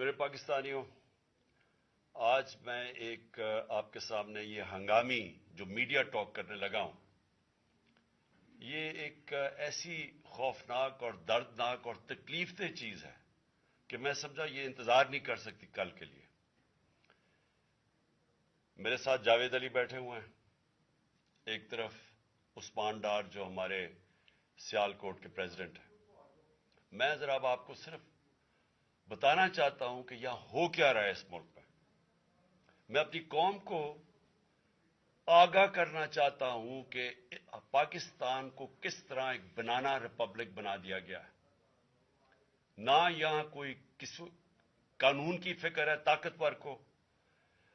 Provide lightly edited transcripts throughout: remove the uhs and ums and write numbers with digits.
میرے پاکستانیوں، آج میں ایک آپ کے سامنے یہ ہنگامی جو میڈیا ٹاک کرنے لگا ہوں، یہ ایک ایسی خوفناک اور دردناک اور تکلیف دہ چیز ہے کہ میں سمجھا یہ انتظار نہیں کر سکتی کل کے لیے۔ میرے ساتھ جاوید علی بیٹھے ہوئے ہیں، ایک طرف عثمان ڈار جو ہمارے سیال کوٹ کے پریزیڈنٹ ہیں۔ میں ذرا اب آپ کو صرف بتانا چاہتا ہوں کہ یہاں ہو کیا رہا ہے اس ملک میں۔ میں اپنی قوم کو آگاہ کرنا چاہتا ہوں کہ پاکستان کو کس طرح ایک بنانا ریپبلک بنا دیا گیا ہے۔ نہ یہاں کوئی قانون کی فکر ہے طاقتور کو،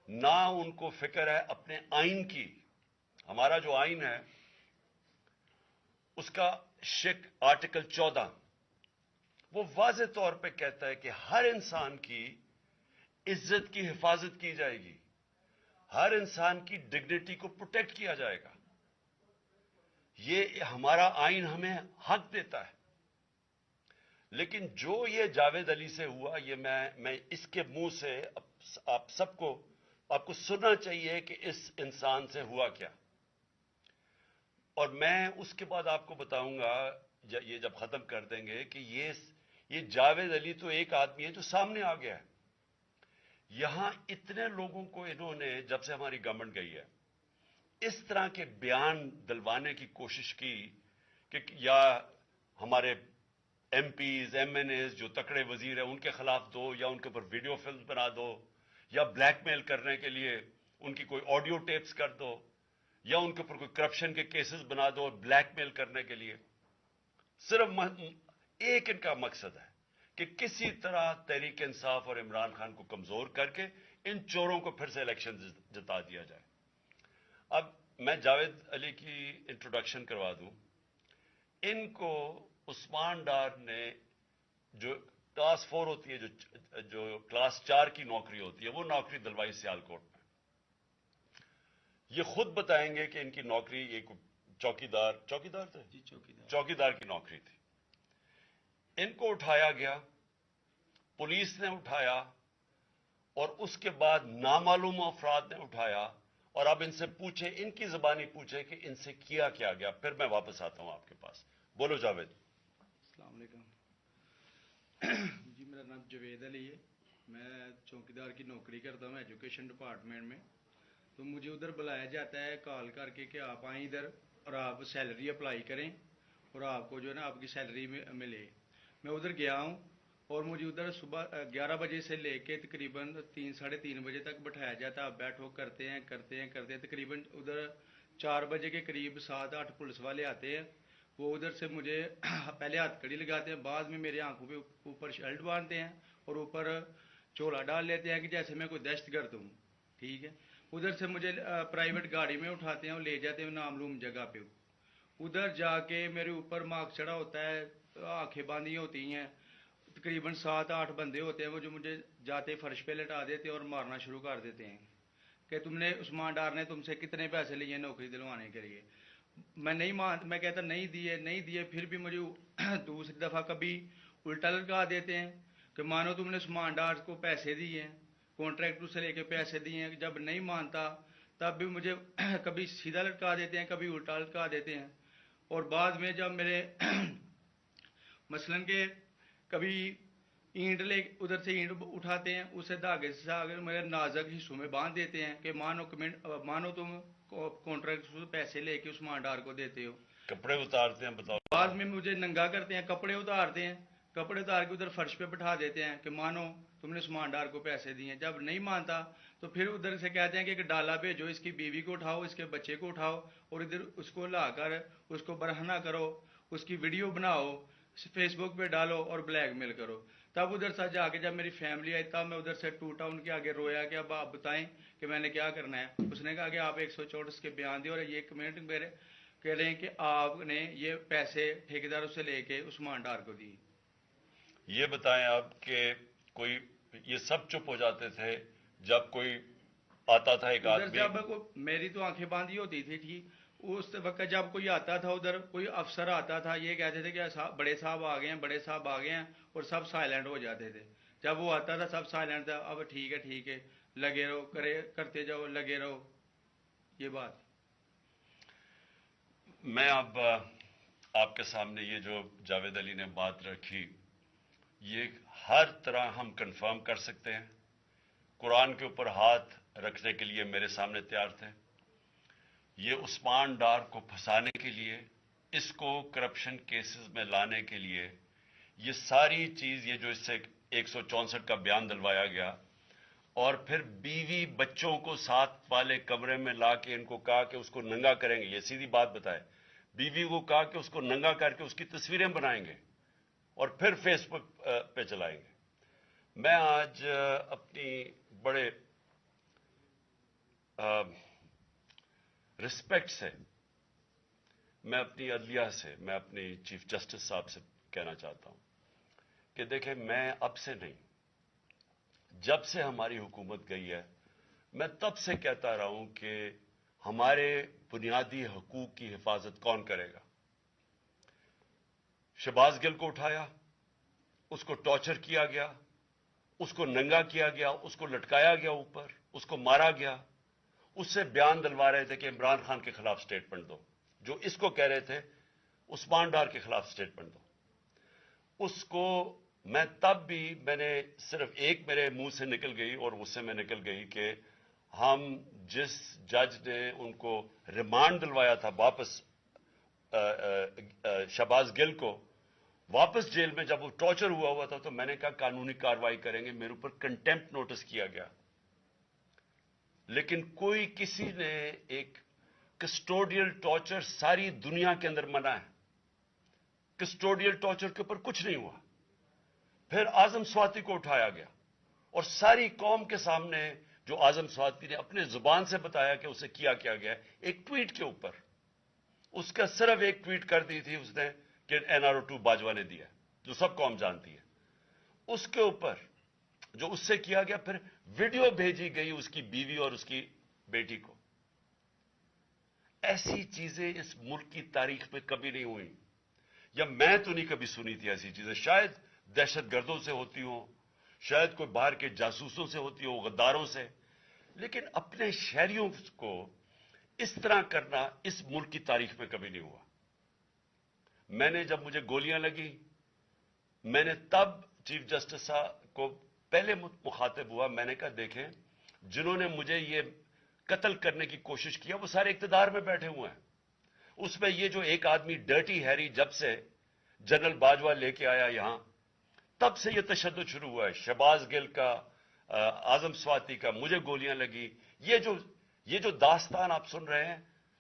نہ ان کو فکر ہے اپنے آئین کی۔ ہمارا جو آئین ہے اس کا آرٹیکل 14 وہ واضح طور پہ کہتا ہے کہ ہر انسان کی عزت کی حفاظت کی جائے گی، ہر انسان کی ڈگنیٹی کو پروٹیکٹ کیا جائے گا۔ یہ ہمارا آئین ہمیں حق دیتا ہے۔ لیکن جو یہ جاوید علی سے ہوا، یہ میں اس کے منہ سے آپ کو سننا چاہیے کہ اس انسان سے ہوا کیا، اور میں اس کے بعد آپ کو بتاؤں گا یہ جب ختم کر دیں گے کہ یہ جاوید علی تو ایک آدمی ہے جو سامنے آ گیا ہے۔ یہاں اتنے لوگوں کو انہوں نے جب سے ہماری گورنمنٹ گئی ہے اس طرح کے بیان دلوانے کی کوشش کی کہ یا ہمارے MPs MNAs جو تکڑے وزیر ہیں ان کے خلاف دو، یا ان کے اوپر ویڈیو فلم بنا دو، یا بلیک میل کرنے کے لیے ان کی کوئی آڈیو ٹیپس کر دو، یا ان کے اوپر کوئی کرپشن کے کیسز بنا دو اور بلیک میل کرنے کے لیے۔ صرف ایک ان کا مقصد ہے کہ کسی طرح تحریک انصاف اور عمران خان کو کمزور کر کے ان چوروں کو پھر سے الیکشن جتا دیا جائے۔ اب میں جاوید علی کی انٹروڈکشن کروا دوں۔ ان کو عثمان ڈار نے جو کلاس 4 ہوتی ہے، جو کلاس 4 کی نوکری ہوتی ہے، وہ نوکری دلوائی سیال کوٹ میں۔ یہ خود بتائیں گے کہ ان کی نوکری ایک چوکیدار تھے، چوکیدار کی نوکری تھی۔ ان کو اٹھایا گیا، پولیس نے اٹھایا، اور اس کے بعد نامعلوم افراد نے اٹھایا، اور اب ان سے پوچھے، ان کی زبانی پوچھے کہ ان سے کیا گیا۔ پھر میں واپس آتا ہوں آپ کے پاس۔ بولو جاوید۔ السلام علیکم جی، میرا نام جاوید علی ہے۔ میں چوکیدار کی نوکری کرتا ہوں ایجوکیشن ڈپارٹمنٹ میں۔ تو مجھے ادھر بلایا جاتا ہے کال کر کے کہ آپ آئیں ادھر اور آپ سیلری اپلائی کریں اور آپ کو جو ہے نا آپ کی سیلری ملے۔ میں ادھر گیا ہوں اور مجھے ادھر صبح 11 بجے سے لے کے تقریباً 3-3:30 بجے تک بٹھایا جاتا ہے۔ آپ بیٹھو، کرتے ہیں تقریباً ادھر 4 بجے کے قریب 7-8 پولیس والے آتے ہیں۔ وہ ادھر سے مجھے پہلے ہاتھ کڑی لگاتے ہیں، بعد میں میرے آنکھوں پہ اوپر شرٹ باندھتے ہیں اور اوپر چولا ڈال لیتے ہیں کہ جیسے میں کوئی دہشت گرد ہوں۔ ٹھیک ہے، ادھر سے مجھے پرائیویٹ گاڑی میں اٹھاتے ہیں اور لے جاتے ہیں نامعلوم جگہ پہ۔ ادھر جا کے میرے اوپر مارک چڑھا ہوتا ہے، آنکھیں باندھی ہوتی ہیں، تقریباً 7-8 بندے ہوتے ہیں وہ جو مجھے جاتے فرش پہ لٹا دیتے اور مارنا شروع کر دیتے ہیں کہ تم نے عثمان ڈار نے تم سے کتنے پیسے لیے نوکری دلوانے کے لیے۔ میں کہتا نہیں دیے، پھر بھی مجھے دوسری دفعہ کبھی الٹا لٹکا دیتے ہیں کہ مانو تم نے عثمان ڈار کو پیسے دیے ہیں، کانٹریکٹر سے لے کے پیسے دیے ہیں۔ جب نہیں مانتا تب بھی مجھے کبھی سیدھا لٹکا دیتے ہیں، کبھی الٹا لٹکا دیتے ہیں۔ اور بعد میں جب میرے مثلاً کہ کبھی اینٹ ادھر سے اینٹ اٹھاتے ہیں، اسے دھاگے سے میرے نازک حصوں میں باندھ دیتے ہیں کہ مانو تم کانٹریکٹ سے پیسے لے کے عثمان ڈار کو دیتے ہو۔ کپڑے اتارتے ہیں، بتاؤ۔ بعد میں مجھے ننگا کرتے ہیں، کپڑے اتار کے ادھر فرش پہ بٹھا دیتے ہیں کہ مانو تم نے عثمان ڈار کو پیسے دیے ہیں۔ جب نہیں مانتا تو پھر ادھر سے کہتے ہیں کہ ڈالا بھیجو، اس کی بیوی کو اٹھاؤ، اس کے بچے کو اٹھاؤ اور ادھر اس کو لا کر اس کو برہنہ کرو، اس کی ویڈیو بناؤ، فیس بک پہ ڈالو اور بلیک میل کرو۔ تب ادھر سے جا کے جب میری فیملی آئی تب میں ادھر سے ٹوٹا، ان کے آگے رویا کہ اب آپ بتائیں کہ میں نے کیا کرنا ہے۔ اس نے کہا کہ آپ 164 کے بیان دیں اور یہ کمنٹ میرے کہہ رہے ہیں کہ آپ نے یہ پیسے ٹھیکیداروں سے لے کے عثمان ڈار کو دی۔ یہ بتائیں آپ کہ کوئی یہ سب چپ ہو جاتے تھے جب کوئی آتا تھا ایک آدمی؟ جب میری تو آنکھیں باندھی ہوتی تھی، ٹھیک، اس وقت جب کوئی آتا تھا ادھر، کوئی افسر آتا تھا، یہ کہتے تھے کہ بڑے صاحب آ گئے ہیں اور سب سائلنٹ ہو جاتے تھے۔ جب وہ آتا تھا سب سائلنٹ تھا، اب ٹھیک ہے لگے رہو، کرتے جاؤ، لگے رہو، یہ بات. میں اب آپ کے سامنے یہ جو جاوید علی نے بات رکھی، یہ ہر طرح ہم کنفرم کر سکتے ہیں. قرآن کے اوپر ہاتھ رکھنے کے لیے میرے سامنے تیار تھے. یہ عثمان ڈار کو پھنسانے کے لیے، اس کو کرپشن کیسز میں لانے کے لیے، یہ ساری چیز، یہ جو اس سے 164 کا بیان دلوایا گیا، اور پھر بیوی بچوں کو ساتھ والے کمرے میں لا کے ان کو کہا کہ اس کو ننگا کریں گے. یہ سیدھی بات بتائے، بیوی کو کہا کہ اس کو ننگا کر کے اس کی تصویریں بنائیں گے اور پھر فیس بک پہ چلائیں گے. میں آج اپنی بڑے رسپیکٹ سے، میں اپنی عدلیہ سے، میں اپنی چیف جسٹس صاحب سے کہنا چاہتا ہوں کہ دیکھیں، میں اب سے نہیں، جب سے ہماری حکومت گئی ہے، میں تب سے کہتا رہا ہوں کہ ہمارے بنیادی حقوق کی حفاظت کون کرے گا. شہباز گل کو اٹھایا، اس کو ٹارچر کیا گیا، اس کو ننگا کیا گیا، اس کو لٹکایا گیا اوپر، اس کو مارا گیا. اس سے بیان دلوا رہے تھے کہ عمران خان کے خلاف سٹیٹمنٹ دو، جو اس کو کہہ رہے تھے عثمان ڈار کے خلاف سٹیٹمنٹ دو. اس کو میں تب بھی، میں نے صرف ایک میرے منہ سے نکل گئی اور اس سے میں نکل گئی کہ ہم جس جج نے ان کو ریمانڈ دلوایا تھا واپس، شہباز گل کو واپس جیل میں، جب وہ ٹارچر ہوا تھا، تو میں نے کہا قانونی کارروائی کریں گے. میرے اوپر کنٹیمپٹ نوٹس کیا گیا، لیکن کوئی کسی نے ایک کسٹوڈیل ٹارچر ساری دنیا کے اندر منع ہے. کسٹوڈیل ٹارچر کے اوپر کچھ نہیں ہوا. پھر اعظم سواتی کو اٹھایا گیا اور ساری قوم کے سامنے جو اعظم سواتی نے اپنے زبان سے بتایا کہ اسے کیا گیا، ایک ٹویٹ کے اوپر، اس کا صرف ایک ٹویٹ کر دی تھی اس نے کہ NRO2 باجوہ نے دیا، جو سب قوم جانتی ہے. اس کے اوپر جو اس سے کیا گیا، پھر ویڈیو بھیجی گئی اس کی بیوی اور اس کی بیٹی کو. ایسی چیزیں اس ملک کی تاریخ میں کبھی نہیں ہوئی، یا میں تو نہیں کبھی سنی تھی ایسی چیزیں. شاید دہشت گردوں سے ہوتی ہوں، شاید کوئی باہر کے جاسوسوں سے ہوتی ہو، غداروں سے، لیکن اپنے شہریوں کو اس طرح کرنا اس ملک کی تاریخ میں کبھی نہیں ہوا. میں نے، جب مجھے گولیاں لگی، میں نے تب چیف جسٹس صاحب کو پہلے مخاطب ہوا. میں نے کہا دیکھیں، جنہوں نے مجھے یہ قتل کرنے کی کوشش کیا وہ سارے اقتدار میں بیٹھے ہوئے ہیں. اس میں یہ جو ایک آدمی ڈرٹی ہیری جب سے جنرل باجوہ لے کے آیا یہاں، تب سے یہ تشدد شروع ہوا ہے. شہباز گل کا، اعظم سواتی کا، مجھے گولیاں لگی. یہ جو داستان آپ سن رہے ہیں،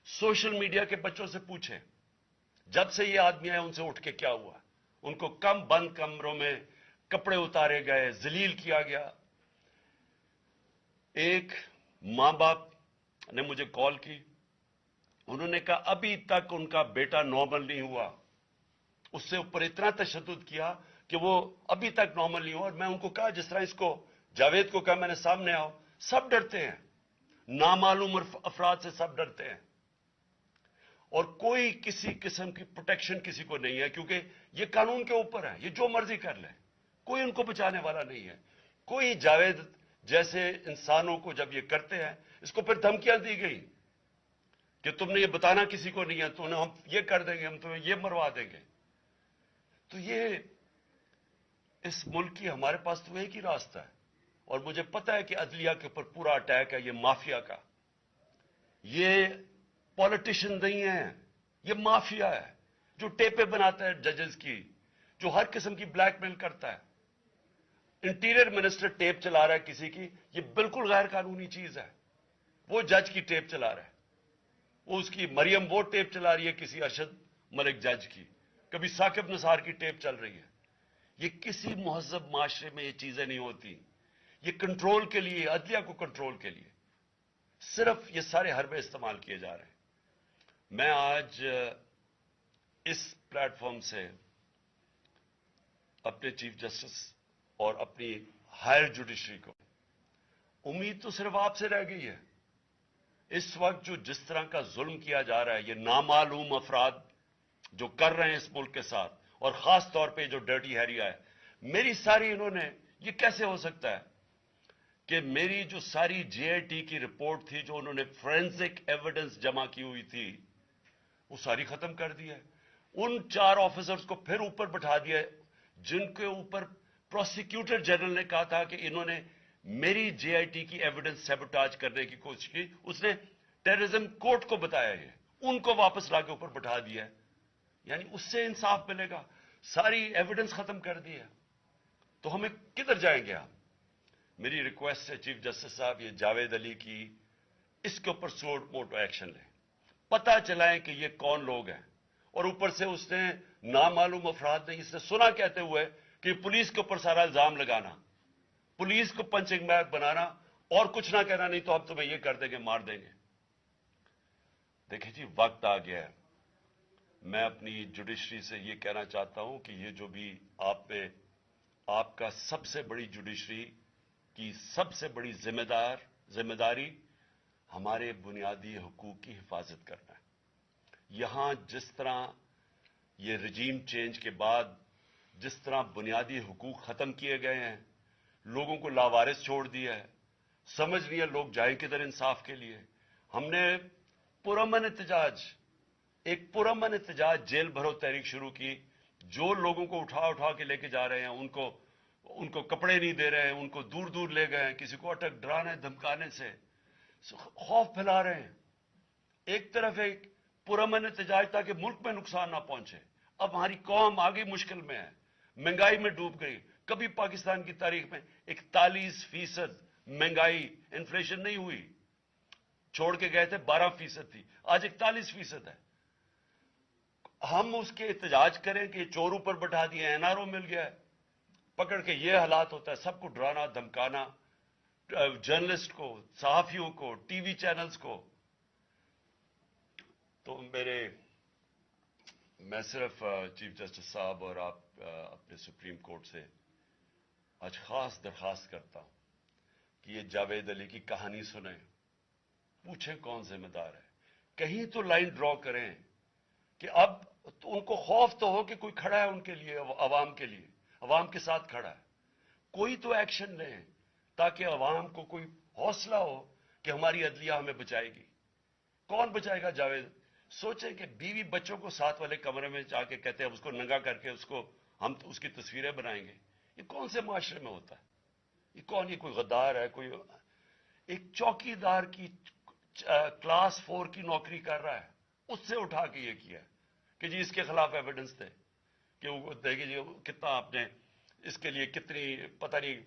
سوشل میڈیا کے بچوں سے پوچھیں، جب سے یہ آدمی آئے ان سے اٹھ کے کیا ہوا. ان کو بند کمروں میں کپڑے اتارے گئے، ذلیل کیا گیا. ایک ماں باپ نے مجھے کال کی، انہوں نے کہا ابھی تک ان کا بیٹا نارمل نہیں ہوا. اس سے اوپر اتنا تشدد کیا کہ وہ ابھی تک نارمل نہیں ہوا. اور میں ان کو کہا، جس طرح اس کو جاوید کو کہا میں نے سامنے آؤ، سب ڈرتے ہیں، نامعلوم افراد سے سب ڈرتے ہیں، اور کوئی کسی قسم کی پروٹیکشن کسی کو نہیں ہے، کیونکہ یہ قانون کے اوپر ہے، یہ جو مرضی کر لے، کوئی ان کو بچانے والا نہیں ہے. کوئی جاوید جیسے انسانوں کو جب یہ کرتے ہیں، اس کو پھر دھمکیاں دی گئی کہ تم نے یہ بتانا کسی کو نہیں ہے، تو ہم یہ کر دیں گے، ہم تمہیں یہ مروا دیں گے. تو یہ اس ملک کی، ہمارے پاس تو ایک ہی راستہ ہے، اور مجھے پتا ہے کہ عدلیہ کے اوپر پورا اٹیک ہے، یہ مافیا کا. یہ پولیٹیشین نہیں ہے، یہ مافیا ہے جو ٹیپیں بناتا ہے ججز کی، جو ہر قسم کی بلیک میل کرتا ہے. انٹیریئر منسٹر ٹیپ چلا رہا ہے کسی کی، یہ بالکل غیر قانونی چیز ہے. وہ جج کی ٹیپ چلا رہا ہے، وہ اس کی مریم وہ ٹیپ چلا رہی ہے کسی ارشد ملک جج کی، کبھی ثاقب نثار کی ٹیپ چل رہی ہے. یہ کسی مہذب معاشرے میں یہ چیزیں نہیں ہوتی. یہ کنٹرول کے لیے، عدلیہ کو کنٹرول کے لیے صرف یہ سارے حربے استعمال کیے جا رہے ہیں. میں آج اس پلیٹ فارم سے اپنے چیف جسٹس اور اپنی ہائر جوڈیشری کو، امید تو صرف آپ سے رہ گئی ہے. اس وقت جو جس طرح کا ظلم کیا جا رہا ہے، یہ نامعلوم افراد جو کر رہے ہیں اس ملک کے ساتھ، اور خاص طور پہ جو ڈرٹی ہیری ہے، میری ساری انہوں نے یہ کیسے ہو سکتا ہے کہ میری جو ساری جے آئی ٹی کی رپورٹ تھی جو انہوں نے فورینسک ایویڈنس جمع کی ہوئی تھی وہ ساری ختم کر دی ہے. ان 4 آفیسرز کو پھر اوپر بٹھا دیا ہے جن کے اوپر پروسیکیوٹر جنرل نے کہا تھا کہ انہوں نے میری جے آئی ٹی کی ایویڈنس سیبوٹاج کرنے کی کوشش کی. اس نے ٹیررزم کورٹ کو بتایا ہے, ان کو واپس لا کے اوپر بٹھا دیا ہے. یعنی اس سے انصاف ملے گا؟ ساری ایویڈنس ختم کر دی ہے. تو ہمیں کدھر جائیں گے ہم؟ میری ریکویسٹ ہے چیف جسٹس صاحب, یہ جاوید علی کی اس کے اوپر سو موٹو ایکشن لیں, پتہ چلائیں کہ یہ کون لوگ ہیں. اور اوپر سے اس نے نامعلوم افراد نے اس نے سنا کہتے ہوئے کہ پولیس کے اوپر سارا الزام لگانا, پولیس کو پنچنگ بیگ بنانا اور کچھ نہ کہنا, نہیں تو ہم تمہیں یہ کر دیں گے, مار دیں گے. دیکھیں جی وقت آ گیا ہے. میں اپنی جوڈیشری سے یہ کہنا چاہتا ہوں کہ یہ جو بھی آپ کا سب سے بڑی جوڈیشری کی سب سے بڑی ذمہ داری ہمارے بنیادی حقوق کی حفاظت کرنا ہے. یہاں جس طرح یہ رجیم چینج کے بعد جس طرح بنیادی حقوق ختم کیے گئے ہیں, لوگوں کو لاوارث چھوڑ دیا ہے, سمجھ نہیں ہے لوگ جائیں کدھر انصاف کے لیے. ہم نے ایک پرامن احتجاج جیل بھرو تحریک شروع کی. جو لوگوں کو اٹھا کے لے کے جا رہے ہیں ان کو کپڑے نہیں دے رہے ہیں, ان کو دور دور لے گئے ہیں, کسی کو اٹک ڈرانے دھمکانے سے خوف پھیلا رہے ہیں. ایک طرف ایک پرامن احتجاج تاکہ ملک میں نقصان نہ پہنچے. اب ہماری قوم آگے مشکل میں ہے, مہنگائی میں ڈوب گئی. کبھی پاکستان کی تاریخ میں 41% مہنگائی انفلیشن نہیں ہوئی. چھوڑ کے گئے تھے 12% تھی, آج 41% ہے. ہم اس کے احتجاج کریں کہ چور اوپر بٹھا دیے, این آر او مل گیا ہے, پکڑ کے یہ حالات ہوتا ہے. سب کو ڈرانا دھمکانا, جرنلسٹ کو, صحافیوں کو, ٹی وی چینلز کو. تو میں صرف چیف جسٹس صاحب اور آپ اپنے سپریم کورٹ سے آج خاص درخواست کرتا ہوں کہ یہ جاوید علی کی کہانی سنیں, پوچھیں کون ذمہ دار ہے. کہیں تو لائن ڈرا کریں کہ اب ان کو خوف تو ہو کہ کوئی کھڑا ہے ان کے لیے, عوام کے لیے, عوام کے ساتھ کھڑا ہے. کوئی تو ایکشن لیں تاکہ عوام کو کوئی حوصلہ ہو کہ ہماری عدلیہ ہمیں بچائے گی. کون بچائے گا جاوید؟ سوچیں کہ بیوی بچوں کو ساتھ والے کمرے میں جا کے کہتے ہیں اس کو ننگا کر کے ہم اس کی تصویریں بنائیں گے. یہ کون سے معاشرے میں ہوتا ہے؟ یہ کوئی غدار ہے؟ کوئی ایک چوکی دار کی کلاس 4 کی نوکری کر رہا ہے, اس سے اٹھا کے یہ کیا کہ جی اس کے خلاف ایویڈنس دے کہ وہ دیکھیں جی کتنا آپ نے اس کے لیے کتنی پتہ نہیں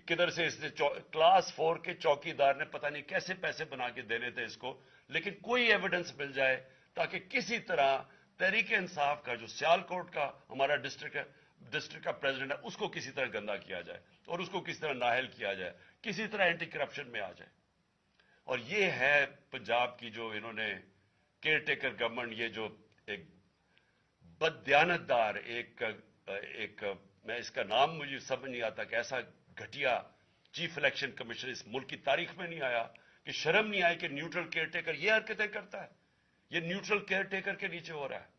کدھر سے اس نے کلاس 4 کے چوکی دار نے پتہ نہیں کیسے پیسے بنا کے دینے تھے اس کو, لیکن کوئی ایویڈنس مل جائے تاکہ کسی طرح تحریک انصاف کا جو سیالکوٹ کا ہمارا ڈسٹرکٹ کا پریزیڈنٹ ہے اس کو کسی طرح گندا کیا جائے اور اس کو کسی طرح نااہل کیا جائے, کسی طرح اینٹی کرپشن میں آ جائے. اور یہ ہے پنجاب کی جو انہوں نے کیئر ٹیکر گورنمنٹ, یہ جو ایک بددیانت دار ایک میں اس کا نام مجھے سمجھ نہیں آتا کہ ایسا گھٹیا چیف الیکشن کمیشن اس ملک کی تاریخ میں نہیں آیا کہ شرم نہیں آئی کہ نیوٹرل کیئر ٹیکر یہ حرکتیں کرتا ہے. یہ نیوٹرل کیئر ٹیکر کے نیچے ہو رہا ہے.